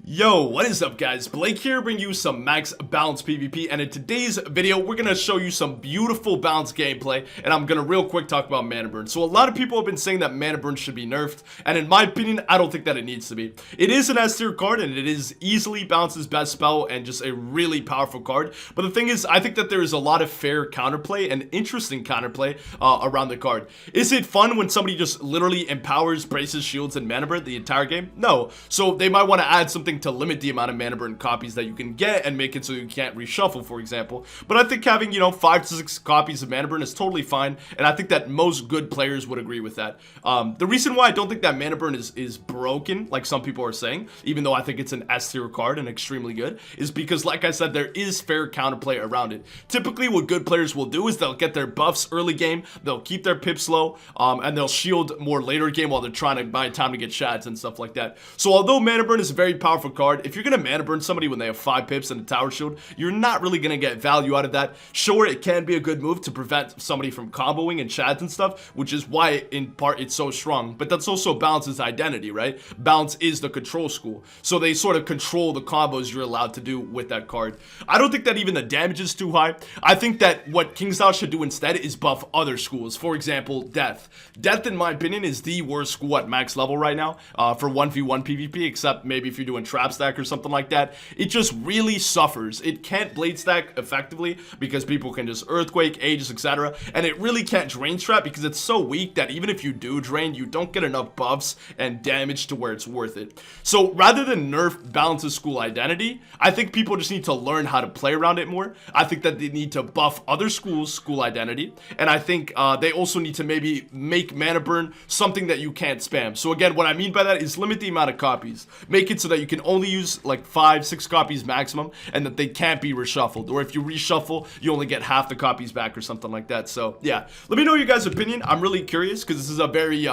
Yo, what is up guys? Blake here, bringing you some max balance PvP, and in today's video we're gonna show you some beautiful balance gameplay, and I'm gonna real quick talk about mana burn. So a lot of people have been saying that mana burn should be nerfed, and in my opinion I don't think that it needs to be. It is an S tier card and it is easily balance's best spell and just a really powerful card, but the thing is I think that there is a lot of fair counterplay and interesting counterplay around the card. Is it fun when somebody just literally empowers, braces, shields, and mana burn the entire game? No. So they might want to add something to limit the amount of mana burn copies that you can get and make it so you can't reshuffle, for example. But I think having, 5 to 6 copies of mana burn is totally fine, and I think that most good players would agree with that. The reason why I don't think that mana burn is broken, like some people are saying, even though I think it's an S tier card and extremely good, is because, like I said, there is fair counterplay around it. Typically, what good players will do is they'll get their buffs early game, they'll keep their pips low, and they'll shield more later game while they're trying to buy time to get shads and stuff like that. So although mana burn is a very powerful card, if you're gonna mana burn somebody when they have 5 pips and a tower shield, you're not really gonna get value out of that. Sure, it can be a good move to prevent somebody from comboing and shads and stuff, which is why in part it's so strong, but that's also Balance's identity, right? Balance is the control school, so they sort of control the combos you're allowed to do with that card. I don't think that even the damage is too high. I think that what Kingstyle should do instead is buff other schools. For example, Death. Death, in my opinion, is the worst school at max level right now for 1v1 PvP, except maybe if you're doing trap stack or something like that. It just really suffers. It can't blade stack effectively because people can just earthquake, aegis, etc. And it really can't drain trap because it's so weak that even if you do drain, you don't get enough buffs and damage to where it's worth it. So rather than nerf Balance's school identity, I think people just need to learn how to play around it more. I think that they need to buff other schools' school identity, and I think they also need to maybe make mana burn something that you can't spam. So again, what I mean by that is limit the amount of copies. Make it so that you can only use like 5-6 copies maximum, and that they can't be reshuffled, or if you reshuffle you only get half the copies back or something like that. So yeah, let me know your guys' opinion. I'm really curious because this is a very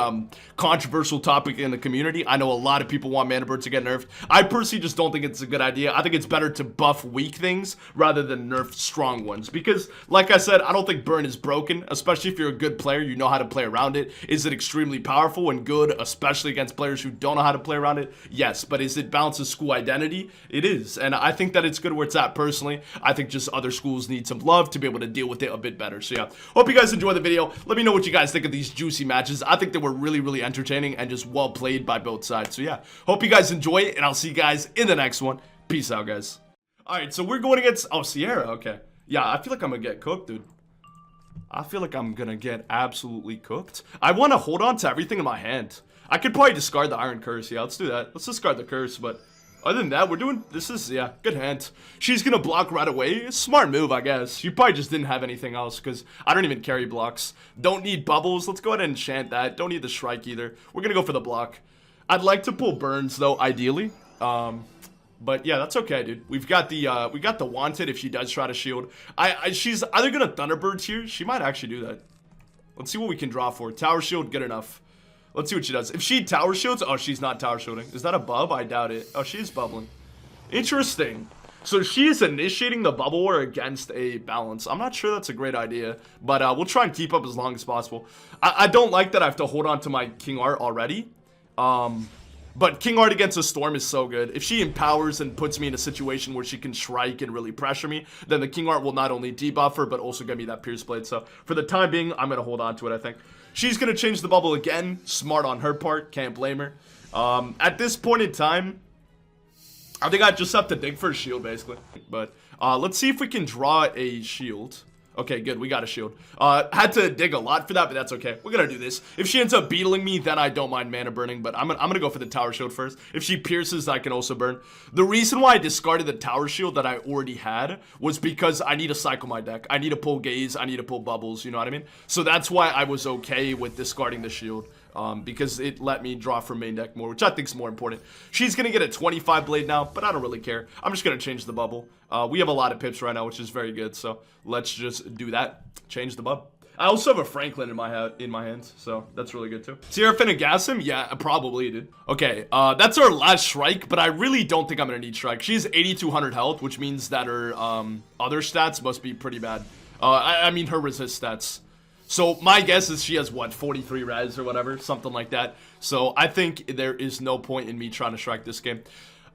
controversial topic in the community. I know a lot of people want mana burn to get nerfed. I personally just don't think it's a good idea. I think it's better to buff weak things rather than nerf strong ones, because like I said, I don't think burn is broken, especially if you're a good player, you know how to play around it. Is it extremely powerful and good, especially against players who don't know how to play around it? Yes. But is it Balance's school identity? It is, and I think that it's good where it's at personally. I think just other schools need some love to be able to deal with it a bit better. So yeah, hope you guys enjoy the video. Let me know what you guys think of these juicy matches. I think they were really entertaining and just well played by both sides. So yeah, hope you guys enjoy it, and I'll see you guys in the next one. Peace out, guys. Alright, so we're going against, oh, Sierra, okay. Yeah, I feel like I'm gonna get cooked, dude. I feel like I'm gonna get absolutely cooked. I want to hold on to everything in my hand. I could probably discard the Iron Curse. Yeah, let's do that. Let's discard the Curse, but other than that, we're doing, this is, yeah, good hand. She's gonna block right away. Smart move, I guess. She probably just didn't have anything else, because I don't even carry blocks. Don't need bubbles. Let's go ahead and enchant that. Don't need the Shrike either. We're gonna go for the block. I'd like to pull Burns, though, ideally. But yeah, that's okay, dude. We got the Wanted if she does try to shield. She's either gonna Thunderbirds here. She might actually do that. Let's see what we can draw for. Tower shield, good enough. Let's see what she does. If she tower shields, oh, she's not tower shielding. Is that a bub? I doubt it. Oh, she is bubbling. Interesting. So she is initiating the bubble war against a balance. I'm not sure that's a great idea, but we'll try and keep up as long as possible. I don't like that I have to hold on to my King Art already. But King Art against a Storm is so good. If she empowers and puts me in a situation where she can Shrike and really pressure me, then the King Art will not only debuff her, but also get me that Pierce Blade. So for the time being, I'm going to hold on to it, I think. She's going to change the bubble again. Smart on her part. Can't blame her. At this point in time, I think I just have to dig for a shield, basically. But let's see if we can draw a shield. Okay, good. We got a shield. Had to dig a lot for that, but that's okay. We're gonna do this. If she ends up beetling me, then I don't mind mana burning, but I'm gonna go for the tower shield first. If she pierces, I can also burn. The reason why I discarded the tower shield that I already had was because I need to cycle my deck. I need to pull Gaze. I need to pull Bubbles. You know what I mean? So that's why I was okay with discarding the shield. Because it let me draw from main deck more, which I think is more important. She's going to get a 25 blade now, but I don't really care. I'm just going to change the bubble. We have a lot of pips right now, which is very good, so let's just do that. Change the bub. I also have a Franklin in my hands, so that's really good too. Sierra finna gas him? Yeah, probably, dude. Okay, that's our last Shrike, but I really don't think I'm going to need Shrike. She's 8,200 health, which means that her other stats must be pretty bad. I mean her resist stats. So my guess is she has, what, 43 res or whatever, something like that. So I think there is no point in me trying to strike this game.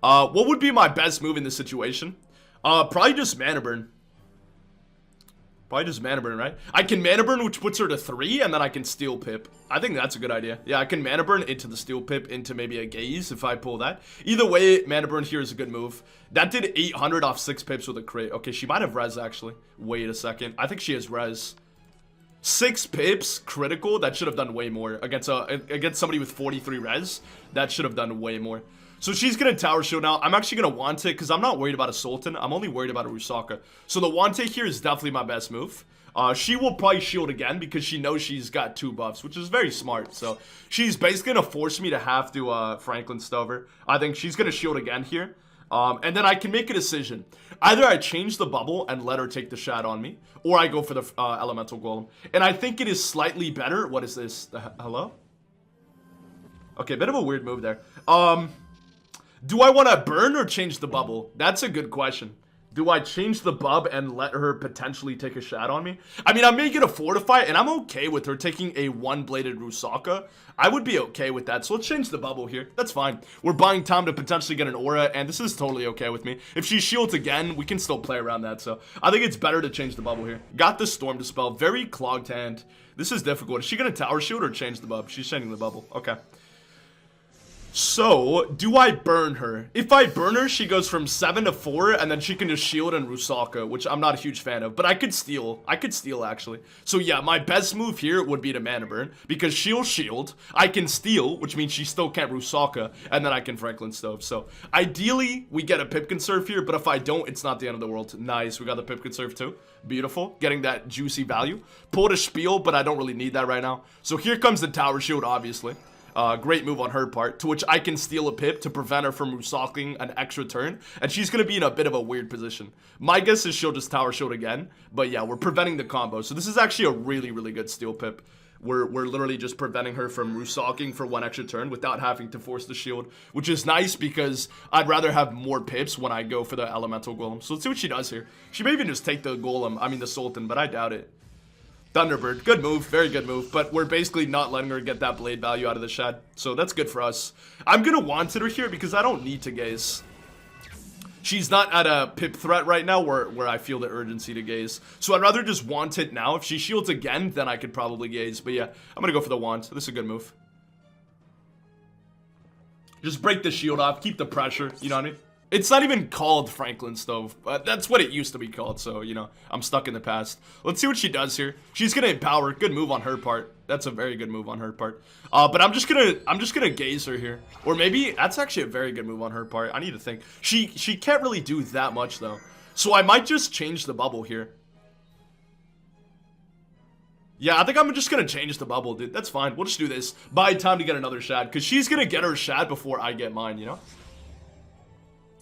What would be my best move in this situation? Probably just mana burn. Probably just mana burn, right? I can mana burn, which puts her to 3, and then I can steel pip. I think that's a good idea. Yeah, I can mana burn into the steel pip into maybe a gaze if I pull that. Either way, mana burn here is a good move. That did 800 off 6 pips with a crit. Okay, she might have res actually. Wait a second. I think she has res. 6 pips critical. That should have done way more against somebody with 43 res. That should have done way more. So she's gonna tower shield now. I'm actually gonna want it because I'm not worried about a Sultan. I'm only worried about a Rusaka. So the want it here is definitely my best move. She will probably shield again because she knows she's got 2 buffs, which is very smart. So she's basically gonna force me to have to Franklin Stover. I think she's gonna shield again here. And then I can make a decision. Either I change the bubble and let her take the shad on me, or I go for the elemental golem. And I think it is slightly better. What is this? Hello? Okay, bit of a weird move there. Do I want to burn or change the bubble? That's a good question. Do I change the bub and let her potentially take a shot on me? I mean, I'm making a fortify, and I'm okay with her taking a one-bladed Rusaka. I would be okay with that, so let's change the bubble here. That's fine. We're buying time to potentially get an aura, and this is totally okay with me. If she shields again, we can still play around that, so I think it's better to change the bubble here. Got the Storm Dispel. Very clogged hand. This is difficult. Is she going to tower shield or change the bub? She's changing the bubble. Okay. So, do I burn her? If I burn her, she goes from 7 to 4, and then she can just shield and Rusaka, which I'm not a huge fan of. But I could steal. I could steal, actually. So, yeah, my best move here would be to mana burn, because she'll shield. I can steal, which means she still can't Rusaka, and then I can Franklin Stove. So, ideally, we get a Pip Conserve here, but if I don't, it's not the end of the world. Nice, we got the Pip Conserve too. Beautiful. Getting that juicy value. Pulled a Spiel, but I don't really need that right now. So, here comes the Tower Shield, obviously. Great move on her part, to which I can steal a pip to prevent her from Rusaking an extra turn, and she's going to be in a bit of a weird position. My guess is she'll just tower shield again, but yeah, we're preventing the combo. So this is actually a really, really good steal pip. We're literally just preventing her from Rusaking for 1 extra turn without having to force the shield, which is nice because I'd rather have more pips when I go for the elemental golem. So let's see what she does here. She may even just take the golem, I mean the Sultan, but I doubt it. Thunderbird, good move, very good move, but we're basically not letting her get that blade value out of the shed, so that's good for us. I'm gonna want her here because I don't need to gaze. She's not at a pip threat right now where I feel the urgency to gaze, so I'd rather just want it now. If she shields again, then I could probably gaze, but yeah, I'm gonna go for the want. This is a good move. Just break the shield off, keep the pressure, you know what I mean? It's not even called Franklin Stove. That's what it used to be called, so, you know, I'm stuck in the past. Let's see what she does here. She's gonna empower. Good move on her part. That's a very good move on her part. But I'm just gonna gaze her here. Or maybe that's actually a very good move on her part. I need to think. She can't really do that much, though. So I might just change the bubble here. Yeah, I think I'm just gonna change the bubble, dude. That's fine. We'll just do this. Buy time to get another shad, because she's gonna get her shad before I get mine, you know?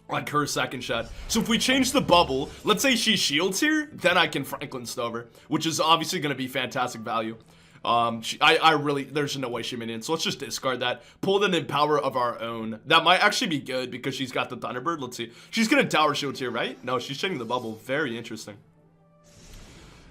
Like her second shot. So if we change the bubble, let's say she shields here, then I can Franklin Stover, which is obviously going to be fantastic value. I really, there's no way she minions, so let's just discard that. Pull an Empower of our own. That might actually be good because she's got the Thunderbird. Let's see. She's going to tower shields here, right? No, she's changing the bubble. Very interesting.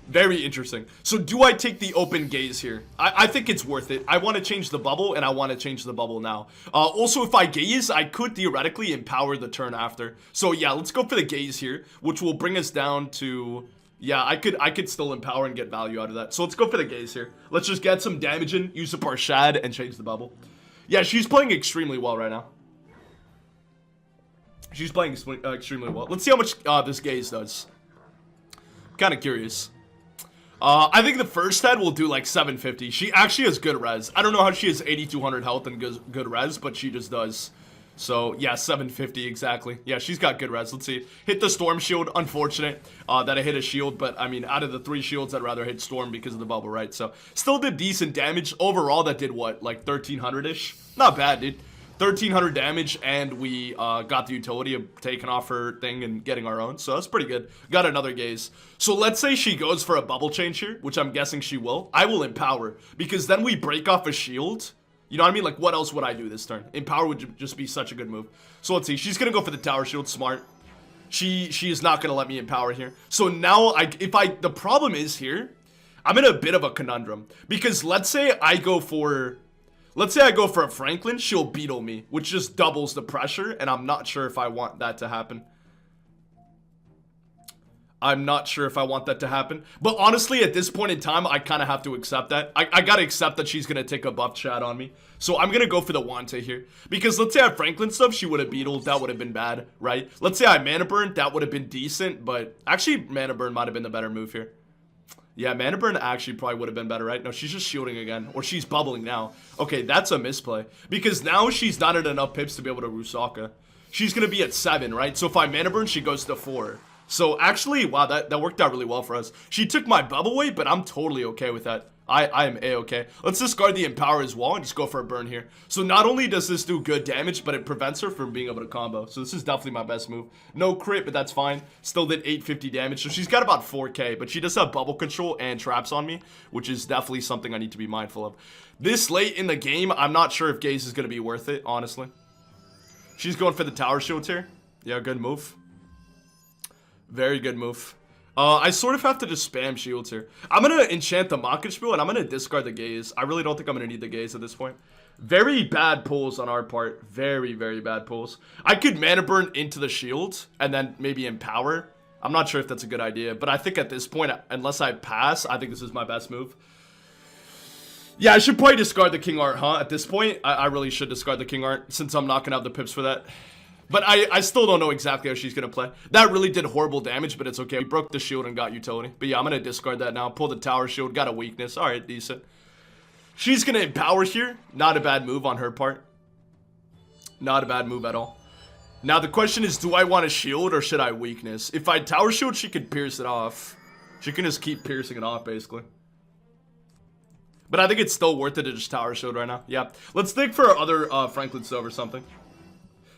Very interesting. So do I take the open gaze here? I think it's worth it. I want to change the bubble, and I want to change the bubble now. Also, if I gaze, I could theoretically empower the turn after. So yeah, let's go for the gaze here, which will bring us down to... Yeah, I could still empower and get value out of that. So let's go for the gaze here. Let's just get some damage in, use up our shad, and change the bubble. Yeah, she's playing extremely well right now. She's playing extremely well. Let's see how much this gaze does. Kind of curious. I think the first head will do like 750. She actually has good res. I don't know how she has 8200 health and good res, but she just does. So, yeah, 750 exactly. Yeah, she's got good res. Let's see. Hit the Storm Shield. Unfortunate that I hit a shield, but I mean, out of the 3 shields, I'd rather hit Storm because of the bubble, right? So, still did decent damage. Overall, that did what? Like 1300-ish? Not bad, dude. 1300 damage, and we got the utility of taking off her thing and getting our own, so that's pretty good. Got another gaze. So let's say she goes for a bubble change here, which I'm guessing she will. I will empower, because then we break off a shield. You know what I mean? Like, what else would I do this turn? Empower would just be such a good move. So let's see. She's gonna go for the tower shield. Smart. She is not gonna let me empower here. So now, the problem is here, I'm in a bit of a conundrum, because let's say I go for... Let's say I go for a Franklin, she'll beetle me, which just doubles the pressure, and I'm not sure if I want that to happen. I'm not sure if I want that to happen. But honestly, at this point in time, I kind of have to accept that. I gotta accept that she's gonna take a buff chat on me. So I'm gonna go for the Wante here. Because let's say I have Franklin stuff, she would have beetled. That would have been bad, right? Let's say I Mana Burn, that would have been decent. But actually, Mana Burn might have been the better move here. Yeah, Mana Burn actually probably would have been better, right? No, she's just shielding again. Or she's bubbling now. Okay, that's a misplay. Because now she's not at enough pips to be able to Rusaka. She's gonna be at 7, right? So if I Mana Burn, she goes to 4. So actually, wow, that worked out really well for us. She took my bubble away, but I'm totally okay with that. I am a-okay. Let's discard the Empower as well and just go for a burn here. So not only does this do good damage, but it prevents her from being able to combo. So this is definitely my best move. No crit, but that's fine. Still did 850 damage. So she's got about 4k, but she does have bubble control and traps on me, which is definitely something I need to be mindful of. This late in the game, I'm not sure if Gaze is going to be worth it, honestly. She's going for the tower shields here. Yeah, good move. Very good move. I sort of have to just spam shields here. I'm going to enchant the Mockenspiel and I'm going to discard the Gaze. I really don't think I'm going to need the Gaze at this point. Very bad pulls on our part. Very, very bad pulls. I could Mana Burn into the shield and then maybe Empower. I'm not sure if that's a good idea, but I think at this point, unless I pass, I think this is my best move. Yeah, I should probably discard the King Art, huh? At this point, I really should discard the King Art since I'm not going to have the pips for that. But I still don't know exactly how she's going to play. That really did horrible damage, but it's okay. We broke the shield and got utility. But yeah, I'm going to discard that now. Pull the tower shield. Got a weakness. All right, decent. She's going to Empower here. Not a bad move on her part. Not a bad move at all. Now, the question is, do I want a shield or should I weakness? If I tower shield, she could pierce it off. She can just keep piercing it off, basically. But I think it's still worth it to just tower shield right now. Yeah. Let's think for other Franklin Stove or something.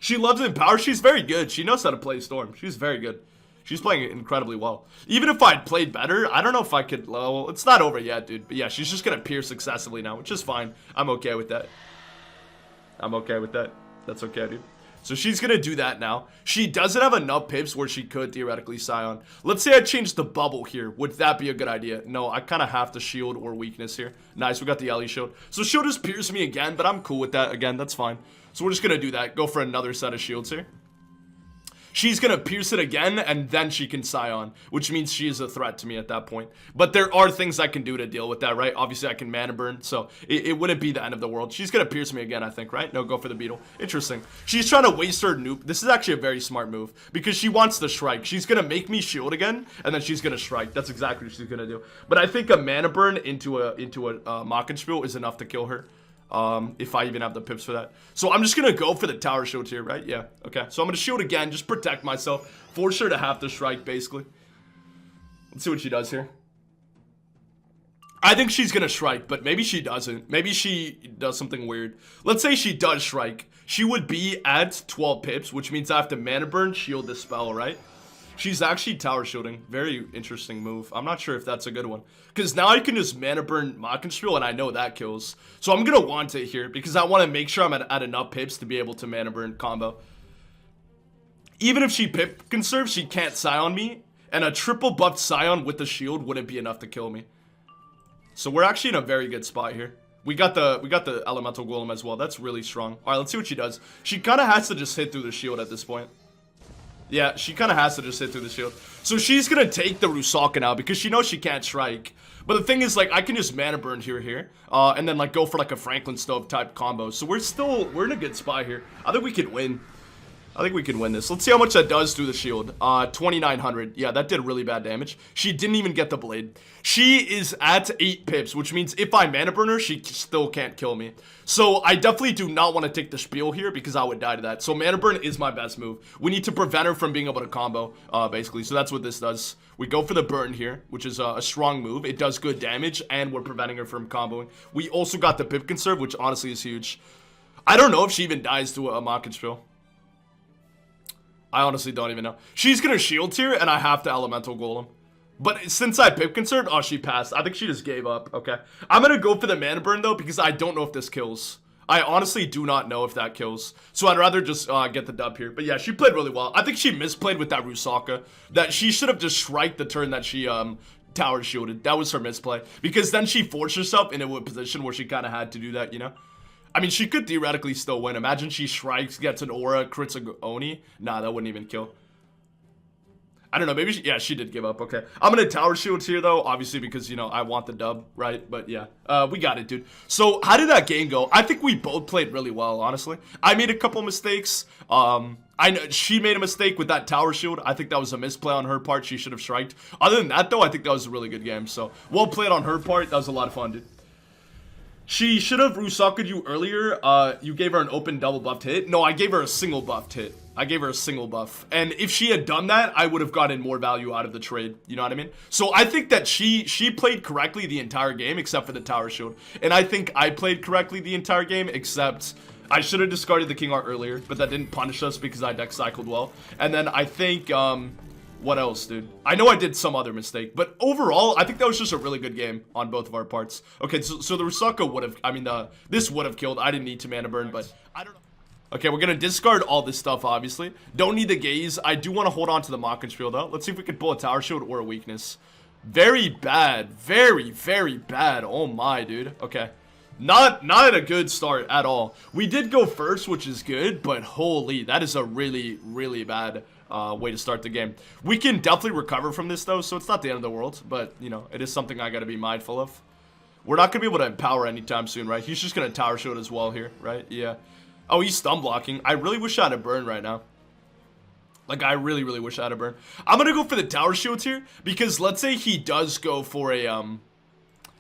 She loves Empower. She's very good. She knows how to play Storm. She's very good. She's playing it incredibly well. Even if I'd played better, I don't know if I could... Well, it's not over yet, dude. But yeah, she's just going to pierce successively now, which is fine. I'm okay with that. I'm okay with that. That's okay, dude. So she's going to do that now. She doesn't have enough pips where she could theoretically Scion. Let's say I change the bubble here. Would that be a good idea? No, I kind of have to shield or weakness here. Nice, we got the Ellie shield. So she'll just pierce me again, but I'm cool with that. Again, that's fine. So we're just going to do that. Go for another set of shields here. She's going to pierce it again, and then she can Scion, which means she is a threat to me at that point. But there are things I can do to deal with that, right? Obviously, I can Mana Burn, so it wouldn't be the end of the world. She's going to pierce me again, I think, right? No, go for the beetle. Interesting. She's trying to waste her nuke. This is actually a very smart move, because she wants to Shrike. She's going to make me shield again, and then she's going to Shrike. That's exactly what she's going to do. But I think a Mana Burn into a Mockenspiel is enough to kill her. If I even have the pips for that. So I'm just gonna go for the tower shield here, right? Yeah, okay. So I'm gonna shield again, just protect myself. Force her to have to Shrike, basically. Let's see what she does here. I think she's gonna Shrike, but maybe she doesn't. Maybe she does something weird. Let's say she does Shrike. She would be at 12 pips, which means I have to Mana Burn, shield the spell, right? She's actually tower shielding. Very interesting move. I'm not sure if that's a good one. Because now I can just Mana Burn Mockenspiel, and I know that kills. So I'm going to want it here, because I want to make sure I'm at enough pips to be able to Mana Burn combo. Even if she pip conserves, she can't Scion me. And a triple buffed Scion with the shield wouldn't be enough to kill me. So we're actually in a very good spot here. We got the Elemental Golem as well. That's really strong. Alright, let's see what she does. She kind of has to just hit through the shield at this point. Yeah, she kind of has to just hit through the shield. So she's going to take the Rusaka now because she knows she can't Shrike. But the thing is, like, I can just Mana Burn here, and then, like, go for, like, a Franklin Stove type combo. So we're in a good spot here. I think we could win. I think we can win this. Let's see how much that does through the shield. 2,900. Yeah, that did really bad damage. She didn't even get the blade. She is at 8 pips, which means if I Mana Burn her, she still can't kill me. So I definitely do not want to take the spiel here because I would die to that. So Mana Burn is my best move. We need to prevent her from being able to combo, basically. So that's what this does. We go for the burn here, which is a strong move. It does good damage, and we're preventing her from comboing. We also got the pip conserve, which honestly is huge. I don't know if she even dies to a Mockenspiel. I honestly don't even know. She's gonna shield here, and I have to Elemental Golem. But since I pip conserved, oh, she passed. I think she just gave up. Okay. I'm gonna go for the Mana Burn, though, because I don't know if this kills. I honestly do not know if that kills. So I'd rather just get the dub here. But yeah, she played really well. I think she misplayed with that Rusaka. That she should have just Shriked the turn that she tower shielded. That was her misplay. Because then she forced herself into a position where she kind of had to do that, you know? I mean, she could theoretically still win. Imagine she strikes, gets an aura, crits a Oni. Nah, that wouldn't even kill. I don't know, maybe yeah, she did give up. Okay, I'm gonna tower shields here though, obviously, because you know I want the dub, right? But yeah, we got it, dude. So how did that game go? I think we both played really well, honestly. I made a couple mistakes. I know she made a mistake with that tower shield. I think that was a misplay on her part. She should have striked. Other than that though, I think that was a really good game. So well played on her part. That was a lot of fun, dude. She should have Rusaku'd you earlier. You gave her an open double buffed hit. No, I gave her a single buffed hit. I gave her a single buff. And if she had done that, I would have gotten more value out of the trade. You know what I mean? So I think that she played correctly the entire game except for the tower shield. And I think I played correctly the entire game except I should have discarded the King Art earlier, but that didn't punish us because I deck cycled well. And then I think, what else, dude? I know I did some other mistake, but overall, I think that was just a really good game on both of our parts. Okay, so the Rusaka would have, I mean, this would have killed. I didn't need to mana burn, but I don't know. Okay, we're gonna discard all this stuff, obviously. Don't need the gaze. I do want to hold on to the Mockinspiel, though. Let's see if we can pull a tower shield or a weakness. Very bad. Very, very bad. Oh my, dude. Okay. Not a good start at all. We did go first, which is good, but holy, that is a really, really bad way to start the game. We can definitely recover from this, though, so it's not the end of the world, but, you know, it is something I gotta be mindful of. We're not gonna be able to empower anytime soon, right? He's just gonna tower shield as well here, right? Yeah. Oh, he's stun blocking. I really wish I had a burn right now. Like, I really, really wish I had a burn. I'm gonna go for the tower shields here, because let's say he does go for a, am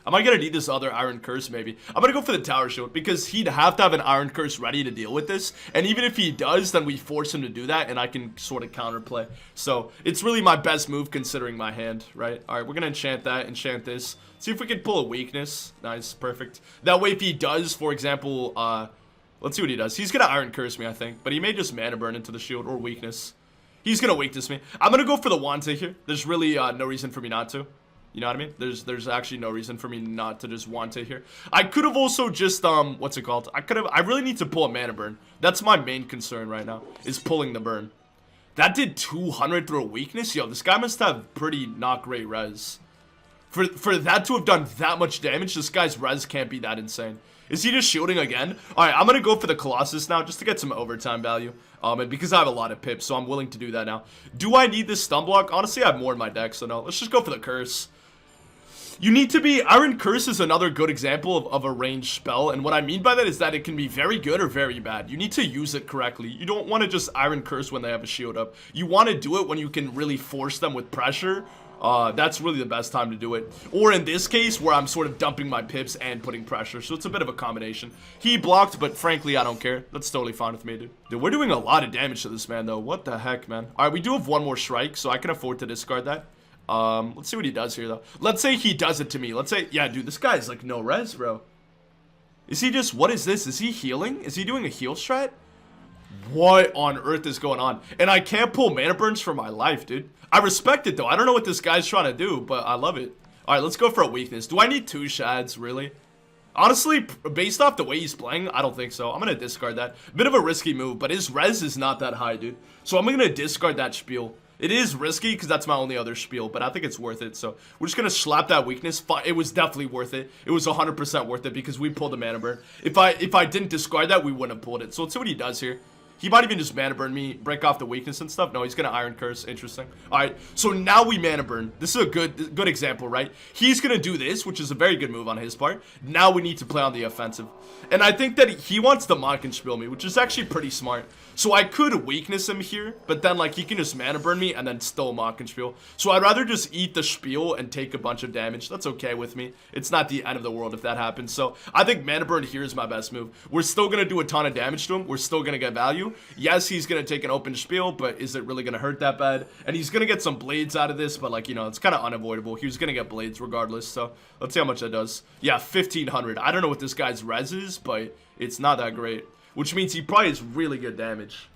I gonna need this other Iron Curse, maybe? I'm gonna go for the tower shield, because he'd have to have an Iron Curse ready to deal with this, and even if he does, then we force him to do that, and I can sort of counterplay. So, it's really my best move, considering my hand, right? Alright, we're gonna enchant that, enchant this. See if we can pull a weakness. Nice, perfect. That way, if he does, for example, let's see what he does. He's gonna Iron Curse me, I think, but he may just mana burn into the shield, or weakness. He's gonna weakness me. I'm gonna go for the Wante here. There's really, no reason for me not to. You know what I mean? There's actually no reason for me not to just want it here. I could have also just, what's it called? I really need to pull a mana burn. That's my main concern right now, is pulling the burn. That did 200 through a weakness? Yo, this guy must have pretty not great res. For that to have done that much damage, this guy's res can't be that insane. Is he just shielding again? Alright, I'm gonna go for the Colossus now, just to get some overtime value. And because I have a lot of pips, so I'm willing to do that now. Do I need this stun block? Honestly, I have more in my deck, so no. Let's just go for the Curse. You need to be, Iron Curse is another good example of a ranged spell, and what I mean by that is that it can be very good or very bad. You need to use it correctly. You don't want to just Iron Curse when they have a shield up. You want to do it when you can really force them with pressure. That's really the best time to do it. Or in this case, where I'm sort of dumping my pips and putting pressure, so it's a bit of a combination. He blocked, but frankly, I don't care. That's totally fine with me, dude. Dude, we're doing a lot of damage to this man, though. What the heck, man? Alright, we do have one more strike, so I can afford to discard that. Let's see what he does here, though. Let's say he does it to me. Let's say, yeah, dude, this guy's like no res, bro. Is he just, what is this? Is he healing? Is he doing a heal strat? What on earth is going on? And I can't pull mana burns for my life, dude. I respect it, though. I don't know what this guy's trying to do, but I love it. Alright, let's go for a weakness. Do I need 2 shads, really? Honestly, based off the way he's playing, I don't think so. I'm gonna discard that. Bit of a risky move, but his res is not that high, dude. So I'm gonna discard that spiel. It is risky because that's my only other spiel, but I think it's worth it. So we're just going to slap that weakness. It was definitely worth it. It was 100% worth it because we pulled a mana burn. If I didn't discard that, we wouldn't have pulled it. So let's see what he does here. He might even just mana burn me, break off the weakness and stuff. No, he's going to Iron Curse. Interesting. All right, so now we mana burn. This is a good example, right? He's going to do this, which is a very good move on his part. Now we need to play on the offensive. And I think that he wants to Mockinspiel me, which is actually pretty smart. So I could weakness him here, but then like he can just mana burn me and then still Mockinspiel. So I'd rather just eat the spiel and take a bunch of damage. That's okay with me. It's not the end of the world if that happens. So I think mana burn here is my best move. We're still going to do a ton of damage to him. We're still going to get value. Yes, he's going to take an open spiel, but is it really going to hurt that bad? And he's going to get some blades out of this, but like, you know, it's kind of unavoidable. He was going to get blades regardless. So let's see how much that does. Yeah, 1500. I don't know what this guy's res is, but it's not that great. Which means he probably has really good damage.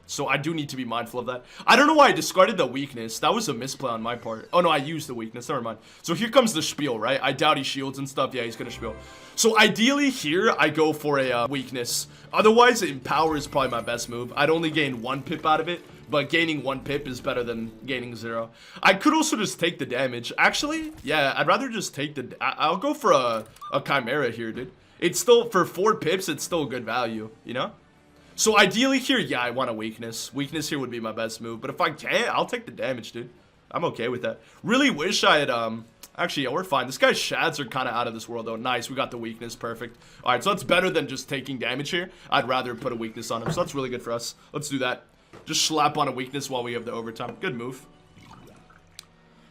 So I do need to be mindful of that. I don't know why I discarded the weakness. That was a misplay on my part. Oh no, I used the weakness. Never mind. So here comes the spiel, right? I doubt he shields and stuff. Yeah, he's gonna spiel. So ideally here, I go for a weakness. Otherwise, Empower is probably my best move. I'd only gain 1 pip out of it. But gaining 1 pip is better than gaining 0. I could also just take the damage. Actually, yeah, I'd rather just take the... I'll go for a Chimera here, dude. It's still, for 4 pips, it's still a good value, you know? So ideally here, yeah, I want a weakness. Weakness here would be my best move. But if I can't, I'll take the damage, dude. I'm okay with that. Really wish I had, actually, yeah, we're fine. This guy's shads are kind of out of this world, though. Nice, we got the weakness, perfect. All right, so that's better than just taking damage here. I'd rather put a weakness on him, so that's really good for us. Let's do that. Just slap on a weakness while we have the overtime. Good move.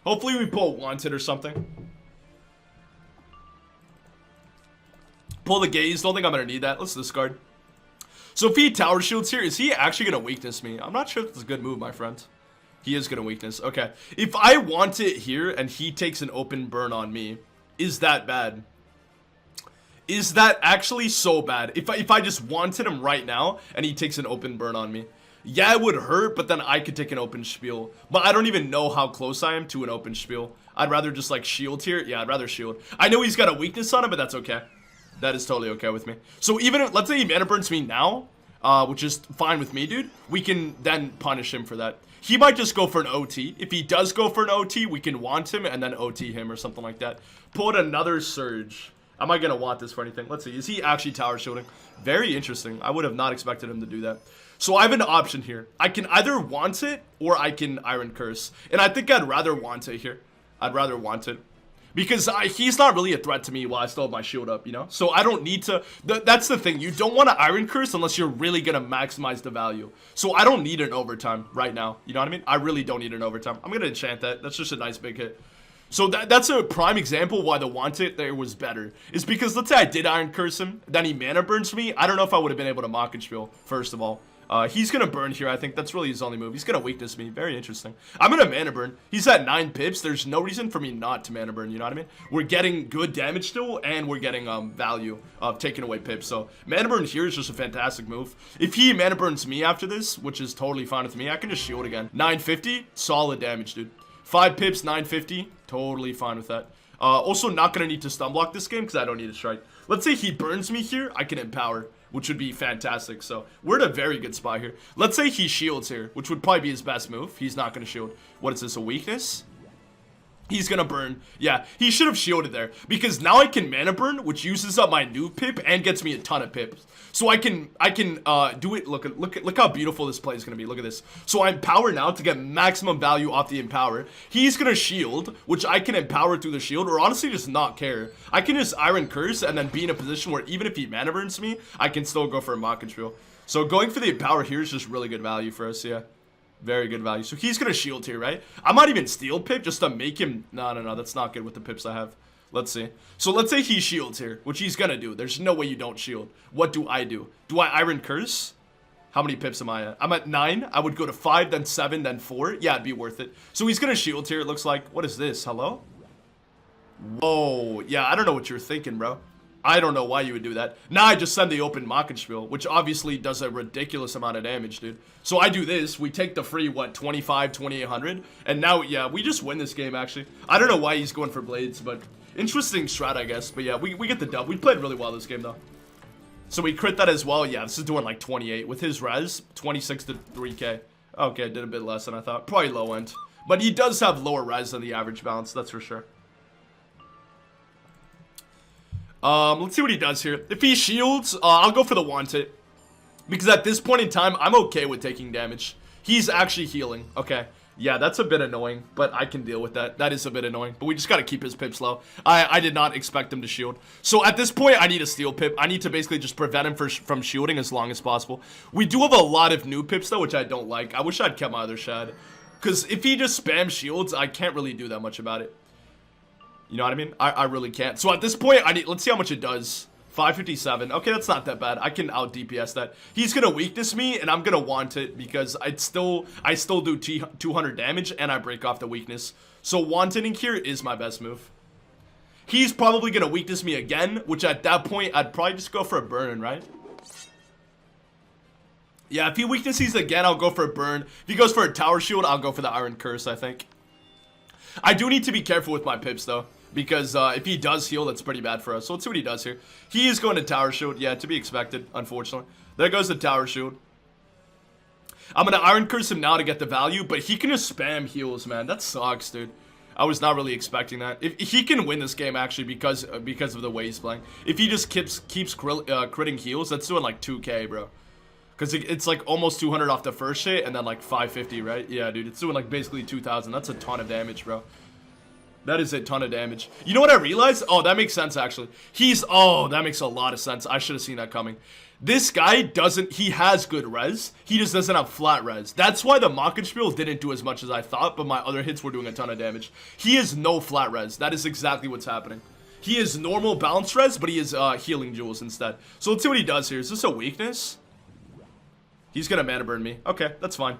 Hopefully we pull wanted or something. Pull the gaze. Don't think I'm going to need that. Let's discard. So if he tower shields here, is he actually going to weakness me? I'm not sure if it's a good move, my friend. He is going to weakness. Okay. If I want it here and he takes an open burn on me, is that bad? Is that actually so bad? If I just wanted him right now and he takes an open burn on me, yeah, it would hurt, but then I could take an open spiel. But I don't even know how close I am to an open spiel. I'd rather just like shield here. Yeah, I'd rather shield. I know he's got a weakness on him, but that's okay. That is totally okay with me. So even if, let's say he mana burns me now, which is fine with me, dude, we can then punish him for that. He might just go for an OT. If he does go for an OT, we can want him and then OT him or something like that. Pull out another surge. Am I going to want this for anything? Let's see. Is he actually tower shielding? Very interesting. I would have not expected him to do that. So I have an option here. I can either want it or I can Iron Curse. And I think I'd rather want it here. I'd rather want it. Because he's not really a threat to me while I still have my shield up, you know? So I don't need to... That's the thing. You don't want to Iron Curse unless you're really going to maximize the value. So I don't need an overtime right now. You know what I mean? I really don't need an overtime. I'm going to enchant that. That's just a nice big hit. So that's a prime example why the want it there was better. Is because let's say I did Iron Curse him, then he mana burns me. I don't know if I would have been able to Mockenspiel, first of all. He's gonna burn here. I think that's really his only move. He's gonna weakness me. Very interesting. I'm gonna mana burn. He's at 9 pips. There's no reason for me not to mana burn. You know what I mean? We're getting good damage still, and we're getting value of taking away pips. So mana burn here is just a fantastic move. If he mana burns me after this, which is totally fine with me, I can just shield again. 950, solid damage, dude. 5 pips, 950, totally fine with that. Also not gonna need to stun block this game because I don't need a strike. Let's say he burns me here, I can empower, which would be fantastic. So we're in a very good spot here. Let's say he shields here, which would probably be his best move. He's not gonna shield. What is this, a weakness? He's gonna burn. Yeah, he should have shielded there because now I can mana burn, which uses up my new pip and gets me a ton of pips. So I can do it. Look how beautiful this play is gonna be. Look at this. So I empower now to get maximum value off the empower. He's gonna shield, which I can empower through the shield, or honestly just not care. I can just Iron Curse and then be in a position where even if he mana burns me, I can still go for a Mockenspiel. So going for the empower here is just really good value for us. Yeah. Very good value. So he's going to shield here, right? I might even steal pip just to make him... No. That's not good with the pips I have. Let's see. So let's say he shields here, which he's going to do. There's no way you don't shield. What do I do? Do I Iron Curse? How many pips am I at? I'm at 9. I would go to 5, then 7, then 4. Yeah, it'd be worth it. So he's going to shield here, it looks like. What is this? Hello? Whoa. Yeah, I don't know what you're thinking, bro. I don't know why you would do that. Now I just send the open Mockenspiel, which obviously does a ridiculous amount of damage, dude. So I do this. We take the free, what, 25, 2800? And now, yeah, we just win this game, actually. I don't know why he's going for blades, but interesting strat, I guess. But yeah, we get the dub. We played really well this game, though. So we crit that as well. Yeah, this is doing like 28. With his res, 26 to 3k. Okay, did a bit less than I thought. Probably low end. But he does have lower res than the average balance, that's for sure. Let's see what he does here. If he shields, I'll go for the want it. Because at this point in time, I'm okay with taking damage. He's actually healing. Okay. Yeah, that's a bit annoying, but I can deal with that. That is a bit annoying, but we just gotta keep his pips low. I did not expect him to shield. So at this point, I need a steal pip. I need to basically just prevent him from shielding as long as possible. We do have a lot of new pips, though, which I don't like. I wish I'd kept my other shad. Because if he just spams shields, I can't really do that much about it. You know what I mean? I really can't. So at this point, let's see how much it does. 557. Okay, that's not that bad. I can out DPS that. He's gonna weakness me, and I'm gonna want it because I still do 200 damage, and I break off the weakness. So wanting here is my best move. He's probably gonna weakness me again, which at that point, I'd probably just go for a burn, right? Yeah, if he weaknesses again, I'll go for a burn. If he goes for a tower shield, I'll go for the Iron Curse, I think. I do need to be careful with my pips, though. Because if he does heal, that's pretty bad for us. So let's see what he does here. He is going to tower shield. Yeah, to be expected, unfortunately. There goes the tower shield. I'm going to Iron Curse him now to get the value. But he can just spam heals, man. That sucks, dude. I was not really expecting that. If he can win this game actually because of the way he's playing. If he just keeps critting heals, that's doing like 2k, bro. Because it's like almost 200 off the first hit and then like 550, right? Yeah, dude, it's doing like basically 2,000. That's a ton of damage, bro. That is a ton of damage. You know what I realized? Oh, that makes sense, actually. Oh, that makes a lot of sense. I should have seen that coming. This guy he has good res. He just doesn't have flat res. That's why the Mockenspiel didn't do as much as I thought, but my other hits were doing a ton of damage. He has no flat res. That is exactly what's happening. He is normal balance res, but he is healing jewels instead. So let's see what he does here. Is this a weakness? He's gonna mana burn me. Okay, that's fine.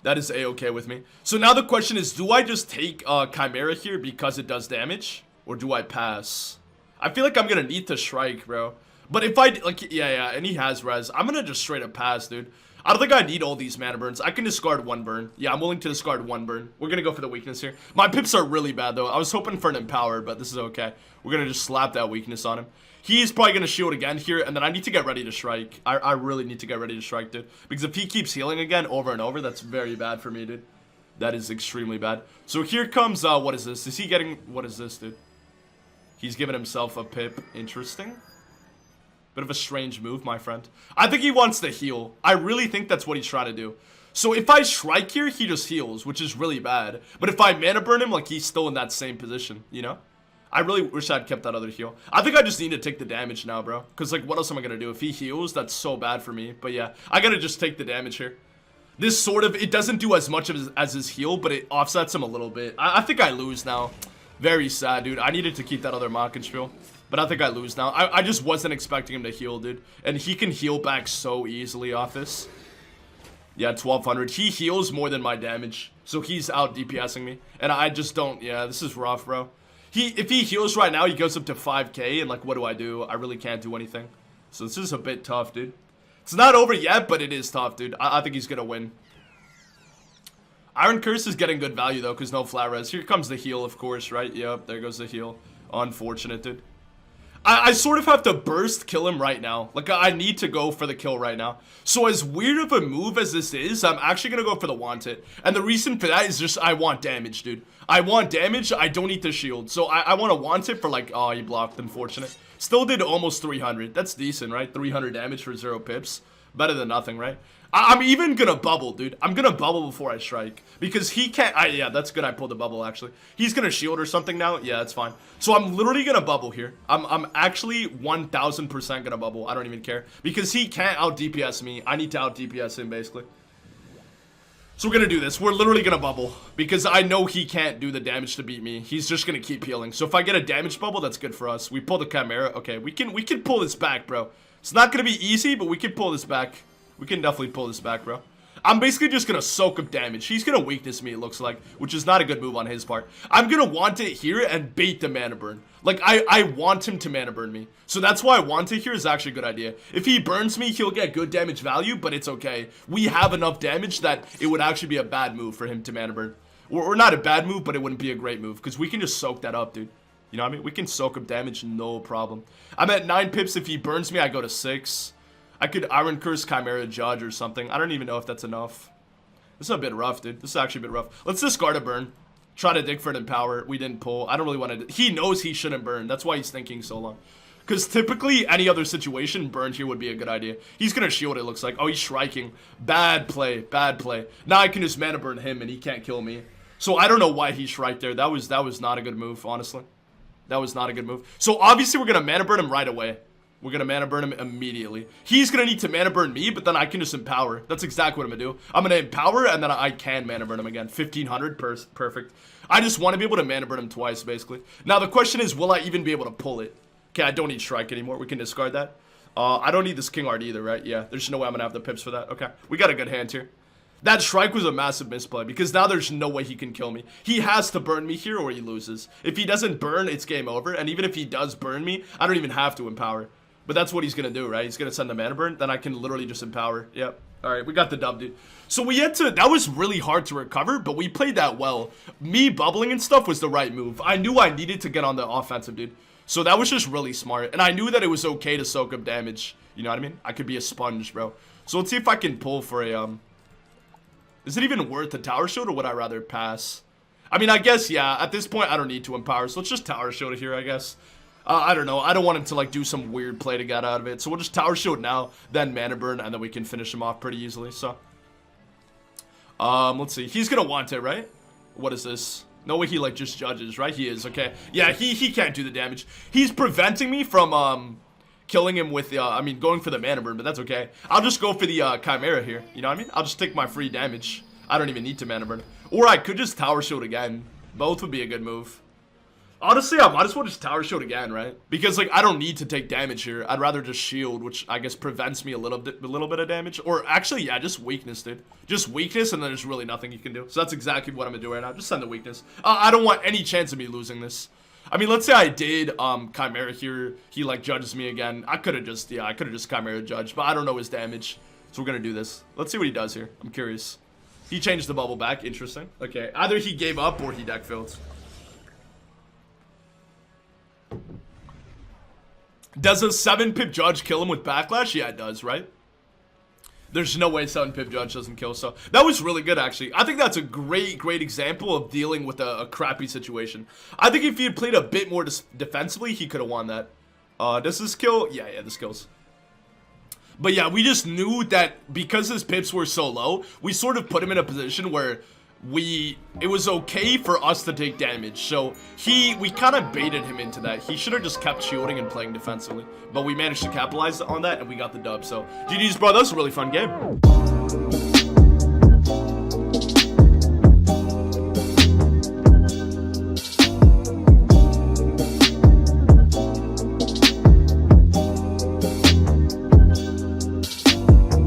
That is a-okay with me. So now the question is, do I just take Chimera here because it does damage? Or do I pass? I feel like I'm gonna need to strike, bro. But if I, like, yeah, and he has res. I'm gonna just straight up pass, dude. I don't think I need all these mana burns. I can discard one burn. Yeah, I'm willing to discard one burn. We're gonna go for the weakness here. My pips are really bad, though. I was hoping for an empower, but this is okay. We're gonna just slap that weakness on him. He's probably gonna shield again here, and then I need to get ready to strike. I really need to get ready to strike, dude. Because if he keeps healing again over and over, that's very bad for me, dude. That is extremely bad. So here comes, what is this? Is he getting, what is this, dude? He's giving himself a pip. Interesting. Bit of a strange move, my friend. I think he wants to heal. I really think that's what he's trying to do. So if I strike here, he just heals, which is really bad. But if I mana burn him, like, he's still in that same position, you know? I really wish I'd kept that other heal. I think I just need to take the damage now, bro. Because, like, what else am I going to do? If he heals, that's so bad for me. But, yeah, I got to just take the damage here. This sort of, it doesn't do as much as his heal, but it offsets him a little bit. I think I lose now. Very sad, dude. I needed to keep that other Mockenspiel. But I think I lose now. I just wasn't expecting him to heal, dude. And he can heal back so easily off this. Yeah, 1200. He heals more than my damage. So he's out DPSing me. And I just don't, yeah, this is rough, bro. If he heals right now, he goes up to 5k. And, like, what do? I really can't do anything. So this is a bit tough, dude. It's not over yet, but it is tough, dude. I think he's gonna win. Iron Curse is getting good value, though, because no flat res. Here comes the heal, of course, right? Yep, there goes the heal. Unfortunate, dude. I sort of have to burst kill him right now. Like, I need to go for the kill right now. So as weird of a move as this is, I'm actually going to go for the want it. And the reason for that is just I want damage, dude. I want damage. I don't need the shield. So I want to want it for, like, oh, he blocked. Unfortunate. Still did almost 300. That's decent, right? 300 damage for 0 pips. Better than nothing, right? I'm even gonna bubble, dude. I'm gonna bubble before I strike. Because he can't... yeah, that's good. I pulled the bubble, actually. He's gonna shield or something now. Yeah, that's fine. So I'm literally gonna bubble here. I'm actually 1000% gonna bubble. I don't even care. Because he can't out-DPS me. I need to out-DPS him, basically. So we're gonna do this. We're literally gonna bubble. Because I know he can't do the damage to beat me. He's just gonna keep healing. So if I get a damage bubble, that's good for us. We pull the Chimera. Okay, we can pull this back, bro. It's not gonna be easy, but we can pull this back. We can definitely pull this back, bro. I'm basically just gonna soak up damage. He's gonna weakness me, it looks like, which is not a good move on his part. I'm gonna want it here and bait the mana burn. Like, I want him to mana burn me. So that's why I want it here is actually a good idea. If he burns me, he'll get good damage value, but it's okay. We have enough damage that it would actually be a bad move for him to mana burn. Or not a bad move, but it wouldn't be a great move, because we can just soak that up, dude. You know what I mean? We can soak up damage, no problem. I'm at 9 pips. If he burns me, I go to 6. I could Iron Curse Chimera Judge or something. I don't even know if that's enough. This is a bit rough, dude. This is actually a bit rough. Let's discard a burn. Try to dig for an empower. We didn't pull. I don't really want to... He knows he shouldn't burn. That's why he's thinking so long. Because typically, any other situation, burn here would be a good idea. He's going to shield, it looks like. Oh, he's striking. Bad play. Bad play. Now I can just mana burn him and he can't kill me. So I don't know why he striked there. That was not a good move, honestly. That was not a good move. So obviously, we're going to mana burn him right away. We're going to mana burn him immediately. He's going to need to mana burn me, but then I can just empower. That's exactly what I'm going to do. I'm going to empower, and then I can mana burn him again. 1500, perfect. I just want to be able to mana burn him twice, basically. Now, the question is, will I even be able to pull it? Okay, I don't need strike anymore. We can discard that. I don't need this King Art either, right? Yeah, there's no way I'm going to have the pips for that. Okay, we got a good hand here. That strike was a massive misplay because now there's no way he can kill me. He has to burn me here or he loses. If he doesn't burn, it's game over. And even if he does burn me, I don't even have to empower. But that's what he's going to do, right? He's going to send the mana burn. Then I can literally just empower. Yep. All right, we got the dub, dude. So we had to... That was really hard to recover, but we played that well. Me bubbling and stuff was the right move. I knew I needed to get on the offensive, dude. So that was just really smart. And I knew that it was okay to soak up damage. You know what I mean? I could be a sponge, bro. So let's see if I can pull for a... Is it even worth the tower shield or would I rather pass? I mean, I guess, yeah, at this point, I don't need to empower, so let's just tower shield it here, I guess. I don't know. I don't want him to, like, do some weird play to get out of it. So we'll just tower shield now, then mana burn, and then we can finish him off pretty easily, so. Let's see. He's gonna want it, right? What is this? No way he, like, just judges, right? He is, okay. Yeah, he can't do the damage. He's preventing me from, killing him with the, I mean, going for the mana burn, but that's okay. I'll just go for the, Chimera here. You know what I mean? I'll just take my free damage. I don't even need to mana burn. Or I could just tower shield again. Both would be a good move. Honestly, I might as well just tower shield again, right? Because, like, I don't need to take damage here. I'd rather just shield, which I guess prevents me a little bit of damage. Or actually, yeah, just weakness, dude. Just weakness, and then there's really nothing you can do. So that's exactly what I'm gonna do right now. Just send the weakness. I don't want any chance of me losing this. I mean, let's say I did Chimera here. He, like, judges me again. I could have just Chimera judged, but I don't know his damage. So we're gonna do this. Let's see what he does here. I'm curious. He changed the bubble back. Interesting. Okay, either he gave up or he deck filled. Does a 7-pip judge kill him with backlash? Yeah, it does, right? There's no way 7-pip judge doesn't kill, so that was really good, actually. I think that's a great example of dealing with a crappy situation. I think if he had played a bit more defensively, he could have won that. Does this kill? Yeah, this kills. But yeah, we just knew that because his pips were so low, we sort of put him in a position where it was okay for us to take damage. So we kind of baited him into that. He should have just kept shielding and playing defensively, but we managed to capitalize on that and we got the dub. So GG's, bro. That was a really fun game.